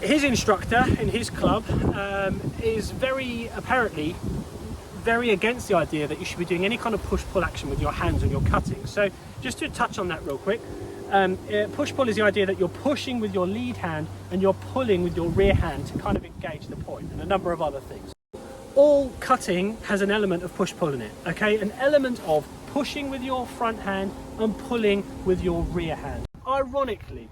his instructor in his club is apparently very against the idea that you should be doing any kind of push-pull action with your hands when you're cutting. So just to touch on that real quick, push-pull is the idea that you're pushing with your lead hand and you're pulling with your rear hand to kind of engage the point, and a number of other things. All cutting has an element of push-pull in it, okay? An element of pushing with your front hand and pulling with your rear hand. Ironically,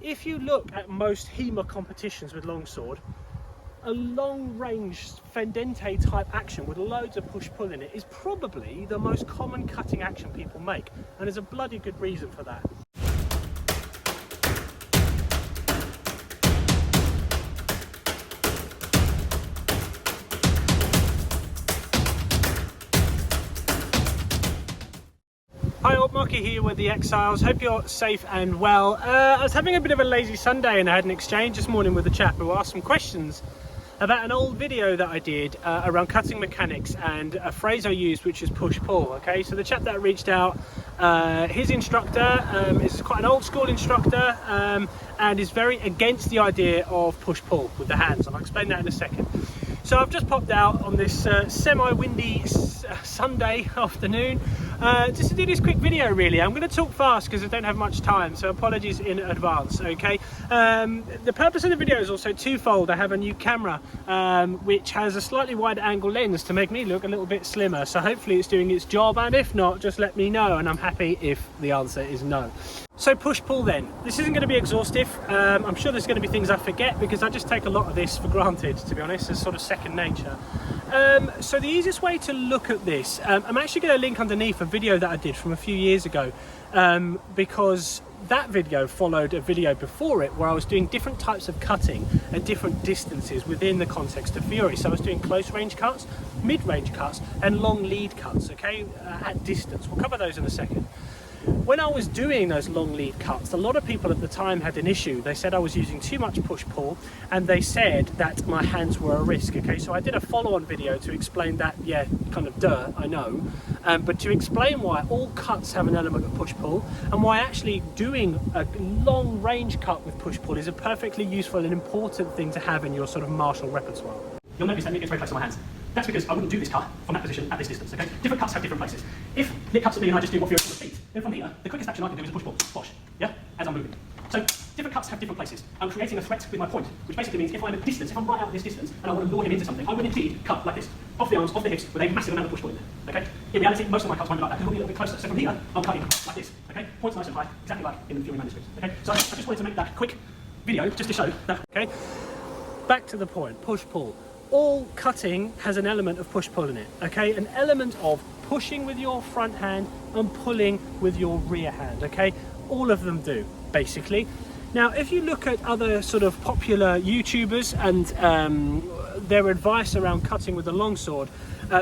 if you look at most HEMA competitions with longsword, a long-range fendente type action with loads of push-pull in it is probably the most common cutting action people make, and there's a bloody good reason for that. Hi, old Marky here with the Exiles. Hope you're safe and well. I was having a bit of a lazy Sunday and I had an exchange this morning with a chap who asked some questions about an old video that I did around cutting mechanics and a phrase I used, which is push-pull. Okay, so the chap that reached out, his instructor is quite an old school instructor and is very against the idea of push-pull with the hands, and I'll explain that in a second. So I've just popped out on this semi-windy Sunday afternoon just to do this quick video. Really, I'm going to talk fast because I don't have much time, so apologies in advance. Okay, the purpose of the video is also twofold. I have a new camera which has a slightly wider angle lens to make me look a little bit slimmer, so hopefully it's doing its job, and if not, just let me know and I'm happy if the answer is no. So push-pull then. This isn't going to be exhaustive. I'm sure there's going to be things I forget because I just take a lot of this for granted, to be honest. It's sort of second nature. So the easiest way to look at this, I'm actually going to link underneath a video that I did from a few years ago because that video followed a video before it where I was doing different types of cutting at different distances within the context of Fury. So I was doing close range cuts, mid-range cuts and long lead cuts, okay, at distance. We'll cover those in a second. When I was doing those long lead cuts, a lot of people at the time had an issue. They said I was using too much push-pull, and they said that my hands were a risk. Okay, so I did a follow-on video to explain that. Yeah, kind of duh, I know, but to explain why all cuts have an element of push-pull and why actually doing a long range cut with push-pull is a perfectly useful and important thing to have in your sort of martial repertoire. You'll notice that Nick gets very close to my hands. That's because I wouldn't do this cut from that position at this distance, okay? Different cuts have different places. If Nick cuts at me and I just do what Fury does with feet, then from here, the quickest action I can do is a push-pull, bosh, yeah? As I'm moving. So, different cuts have different places. I'm creating a threat with my point, which basically means if I'm at distance, if I'm right out at this distance, and I want to lure him into something, I would indeed cut like this, off the arms, off the hips, with a massive amount of push-pull in there, okay? In reality, most of my cuts won't be like that, because we'll be a little bit closer. So from here, I'm cutting like this, okay? Points nice and high, exactly like in the Fury manuscript, okay? So I just wanted to make that quick video, just to show that, okay? Back to the point, push-pull. All cutting has an element of push-pull in it, okay? An element of pushing with your front hand and pulling with your rear hand, okay? All of them do, basically. Now, if you look at other sort of popular YouTubers and their advice around cutting with a longsword,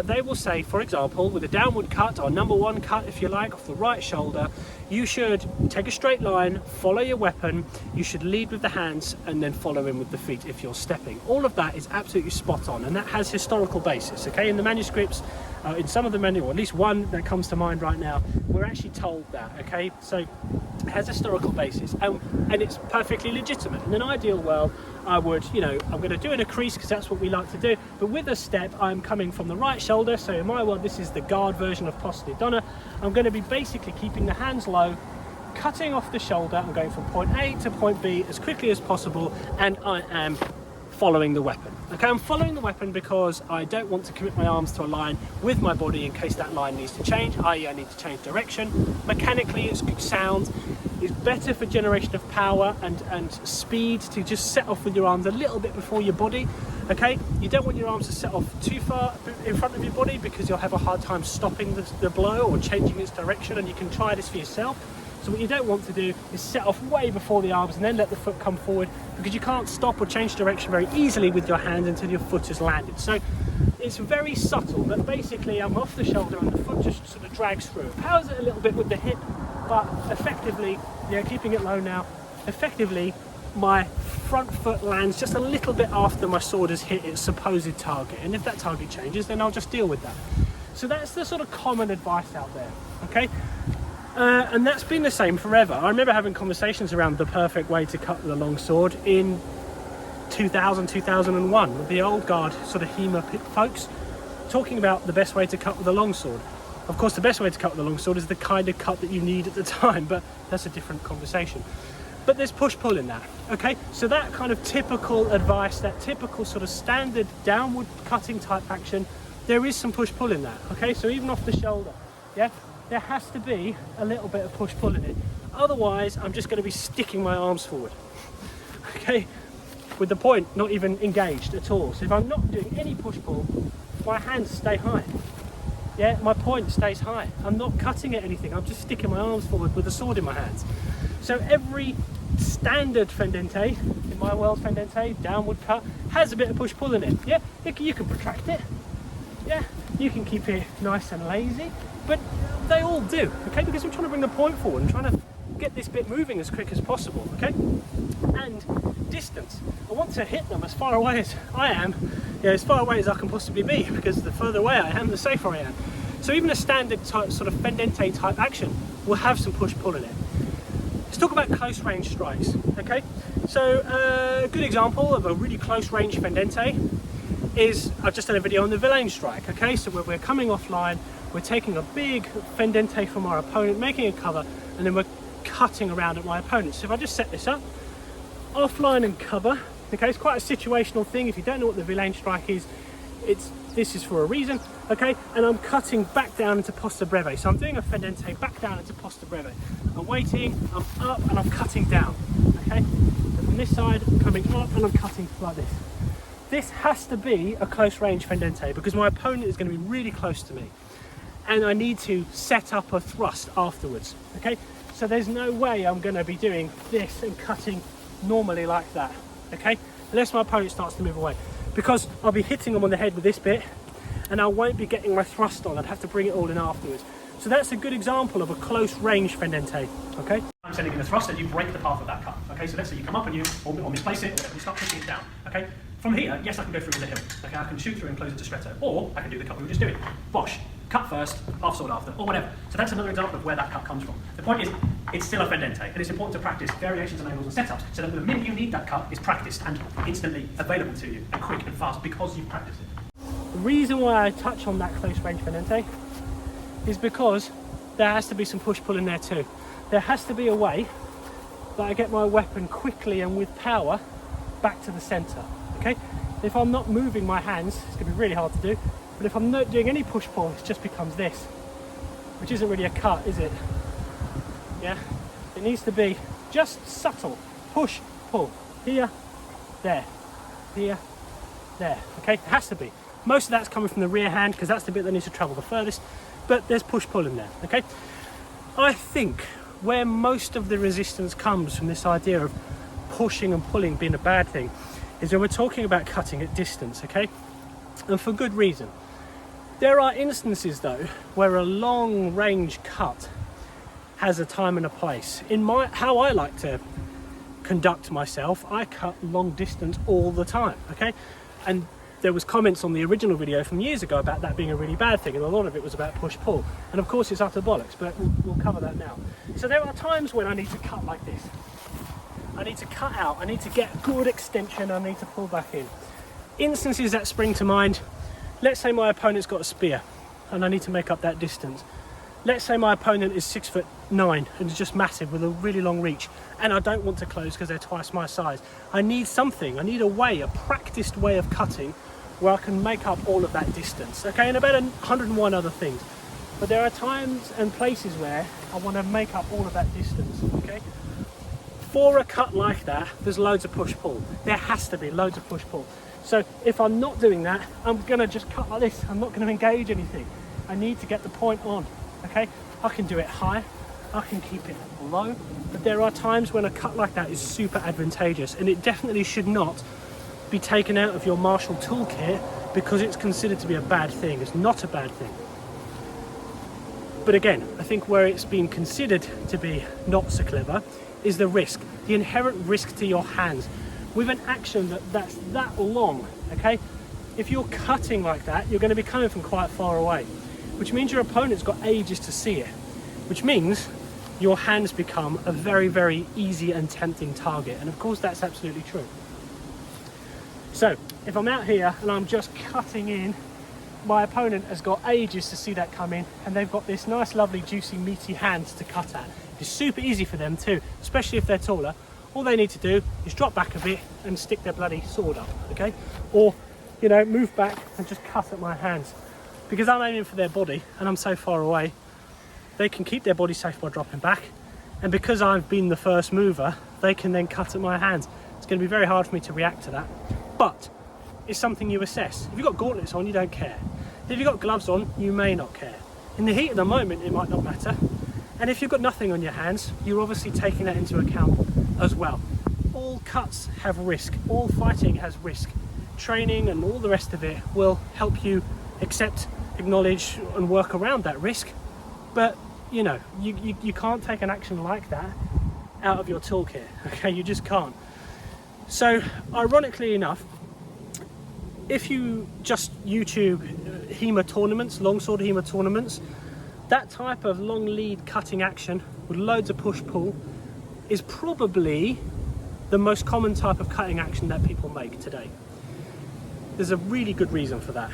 they will say, for example, with a downward cut, or number one cut, if you like, off the right shoulder, you should take a straight line, follow your weapon, you should lead with the hands and then follow in with the feet if you're stepping. All of that is absolutely spot on, and that has historical basis, okay? In the manuscripts, in some of the manual, at least one that comes to mind right now, we're actually told that, okay? So it has historical basis, and it's perfectly legitimate. In an ideal world, I would, you know, I'm going to do in a crease because that's what we like to do, but with a step, I'm coming from the right shoulder, so in my world, this is the guard version of Posse di Donna. I'm going to be basically keeping the hands low, cutting off the shoulder, and going from point A to point B as quickly as possible, and I am following the weapon. Okay, I'm following the weapon because I don't want to commit my arms to a line with my body in case that line needs to change, i.e. I need to change direction. Mechanically, it's good sound. It's better for generation of power and speed to just set off with your arms a little bit before your body. Okay, you don't want your arms to set off too far in front of your body because you'll have a hard time stopping the blow or changing its direction, and you can try this for yourself. So what you don't want to do is set off way before the arms and then let the foot come forward, because you can't stop or change direction very easily with your hand until your foot has landed. So it's very subtle, but basically I'm off the shoulder and the foot just sort of drags through. It powers it a little bit with the hip, but effectively, yeah, keeping it low now, effectively my front foot lands just a little bit after my sword has hit its supposed target, and if that target changes, then I'll just deal with that. So that's the sort of common advice out there, okay? And that's been the same forever. I remember having conversations around the perfect way to cut with a long sword in 2000, 2001, the old guard sort of HEMA folks, talking about the best way to cut with a longsword. Of course, the best way to cut with a longsword is the kind of cut that you need at the time, but that's a different conversation. But there's push-pull in that, okay? So that kind of typical advice, that typical sort of standard downward cutting type action, there is some push-pull in that, okay? So even off the shoulder, yeah, there has to be a little bit of push-pull in it. Otherwise, I'm just going to be sticking my arms forward, okay? With the point not even engaged at all. So if I'm not doing any push-pull, my hands stay high. Yeah, my point stays high. I'm not cutting at anything. I'm just sticking my arms forward with a sword in my hands. So every standard fendente, in my world fendente, downward cut, has a bit of push-pull in it. Yeah, you can protract it. Yeah, you can keep it nice and lazy, but they all do, okay? Because I'm trying to bring the point forward and trying to get this bit moving as quick as possible, okay? And distance. I want to hit them as far away as I am, as far away as I can possibly be, because the further away I am, the safer I am. So even a standard type, sort of fendente type action will have some push-pull in it. Let's talk about close range strikes, okay? So a good example of a really close range fendente is, I've just done a video on the villain strike, okay? So where we're coming offline, we're taking a big fendente from our opponent, making a cover, and then we're cutting around at my opponent. So if I just set this up, offline and cover, okay? It's quite a situational thing. If you don't know what the villain strike is, this is for a reason, okay? And I'm cutting back down into posta breve. So I'm doing a fendente back down into posta breve. I'm waiting, I'm up, and I'm cutting down, okay? And from this side, I'm coming up and I'm cutting like this. This has to be a close range fendente because my opponent is going to be really close to me. And I need to set up a thrust afterwards, okay? So there's no way I'm going to be doing this and cutting normally like that, okay? Unless my opponent starts to move away. Because I'll be hitting them on the head with this bit and I won't be getting my thrust on. I'd have to bring it all in afterwards. So that's a good example of a close range fendente, okay? I'm sending in a thrust and you break the path of that cut, okay? So let's say you come up and you or misplace it or you start pushing it down, okay? From here, yes, I can go through with the hill, okay? I can shoot through and close it to stretto, or I can do the cut we were just doing. Bosh, cut first, half sword after, or whatever. So that's another example of where that cut comes from. The point is, it's still a fendente, and it's important to practice variations and angles and setups, so that the minute you need that cut, it's practiced and instantly available to you, and quick and fast, because you've practiced it. The reason why I touch on that close range fendente is because there has to be some push-pull in there too. There has to be a way that I get my weapon quickly and with power back to the centre, okay? If I'm not moving my hands, it's going to be really hard to do, but if I'm not doing any push-pull, it just becomes this, which isn't really a cut, is it? Yeah, it needs to be just subtle, push, pull, here, there, okay? It has to be. Most of that's coming from the rear hand because that's the bit that needs to travel the furthest, but there's push-pull in there, okay? I think where most of the resistance comes from this idea of pushing and pulling being a bad thing is when we're talking about cutting at distance, okay? And for good reason. There are instances though where a long range cut has a time and a place. In how I like to conduct myself, I cut long distance all the time, okay? And there was comments on the original video from years ago about that being a really bad thing, and a lot of it was about push-pull. And of course it's utter bollocks, but we'll cover that now. So there are times when I need to cut like this. I need to cut out, I need to get good extension, I need to pull back in. Instances that spring to mind, let's say my opponent's got a spear and I need to make up that distance. Let's say my opponent is 6'9" and is just massive with a really long reach, and I don't want to close because they're twice my size. I need something, I need a way, a practiced way of cutting where I can make up all of that distance, okay, and about 101 other things. But there are times and places where I want to make up all of that distance, okay? For a cut like that, there's loads of push-pull. There has to be loads of push-pull. So if I'm not doing that, I'm gonna just cut like this. I'm not gonna engage anything. I need to get the point on, okay? I can do it high, I can keep it low, but there are times when a cut like that is super advantageous, and it definitely should not be taken out of your martial toolkit because it's considered to be a bad thing. It's not a bad thing. But again, I think where it's been considered to be not so clever is the risk, the inherent risk to your hands. With an action that's that long, okay? If you're cutting like that, you're going to be coming from quite far away, which means your opponent's got ages to see it, which means your hands become a very, very easy and tempting target. And of course, that's absolutely true. So if I'm out here and I'm just cutting in, my opponent has got ages to see that come in, and they've got this nice, lovely, juicy, meaty hands to cut at. It's super easy for them too, especially if they're taller. All they need to do is drop back a bit and stick their bloody sword up, okay? Or, you know, move back and just cut at my hands. Because I'm aiming for their body and I'm so far away, they can keep their body safe by dropping back. And because I've been the first mover, they can then cut at my hands. It's going to be very hard for me to react to that. But it's something you assess. If you've got gauntlets on, you don't care. If you've got gloves on, you may not care. In the heat of the moment, it might not matter. And if you've got nothing on your hands, you're obviously taking that into account as well. All cuts have risk. All fighting has risk. Training and all the rest of it will help you accept, acknowledge and work around that risk. But you know, you can't take an action like that out of your toolkit, okay? You just can't. So ironically enough, if you just YouTube HEMA tournaments, longsword HEMA tournaments, that type of long lead cutting action with loads of push-pull is probably the most common type of cutting action that people make today. There's a really good reason for that.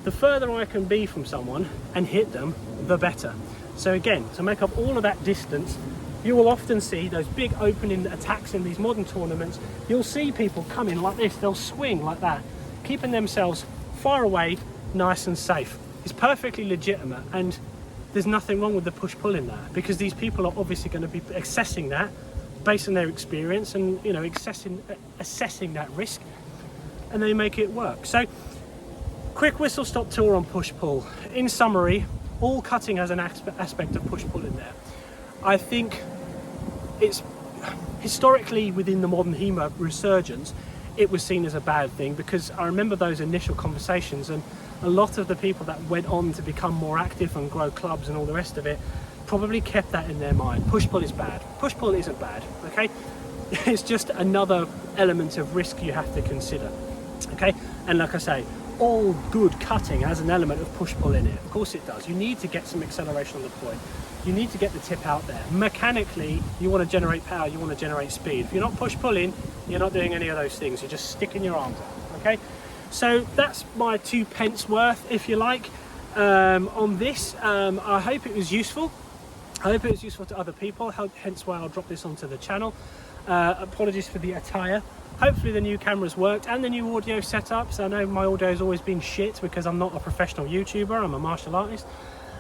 The further I can be from someone and hit them, the better. So again, to make up all of that distance, you will often see those big opening attacks in these modern tournaments. You'll see people come in like this, they'll swing like that, keeping themselves far away, nice and safe. It's perfectly legitimate, and there's nothing wrong with the push-pull in that, because these people are obviously going to be assessing that based on their experience and, you know, assessing that risk, and they make it work. So quick whistle stop tour on push-pull. In summary, all cutting has an aspect of push-pull in there. I think it's historically within the modern HEMA resurgence, it was seen as a bad thing, because I remember those initial conversations, and a lot of the people that went on to become more active and grow clubs and all the rest of it probably kept that in their mind. Push-pull is bad. Push-pull isn't bad, okay? It's just another element of risk you have to consider, okay? And like I say, all good cutting has an element of push-pull in it. Of course it does. You need to get some acceleration on the point. You need to get the tip out there. Mechanically, you want to generate power, you want to generate speed. If you're not push-pulling, you're not doing any of those things. You're just sticking your arms out, okay? So that's my 2 pence worth, if you like, on this. I hope it was useful. I hope it was useful to other people, hence why I'll drop this onto the channel. Apologies for the attire. Hopefully the new cameras worked and the new audio setups. I know my audio has always been shit because I'm not a professional YouTuber, I'm a martial artist.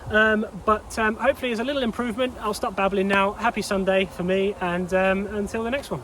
But hopefully there's a little improvement. I'll stop babbling now. Happy Sunday for me, and until the next one.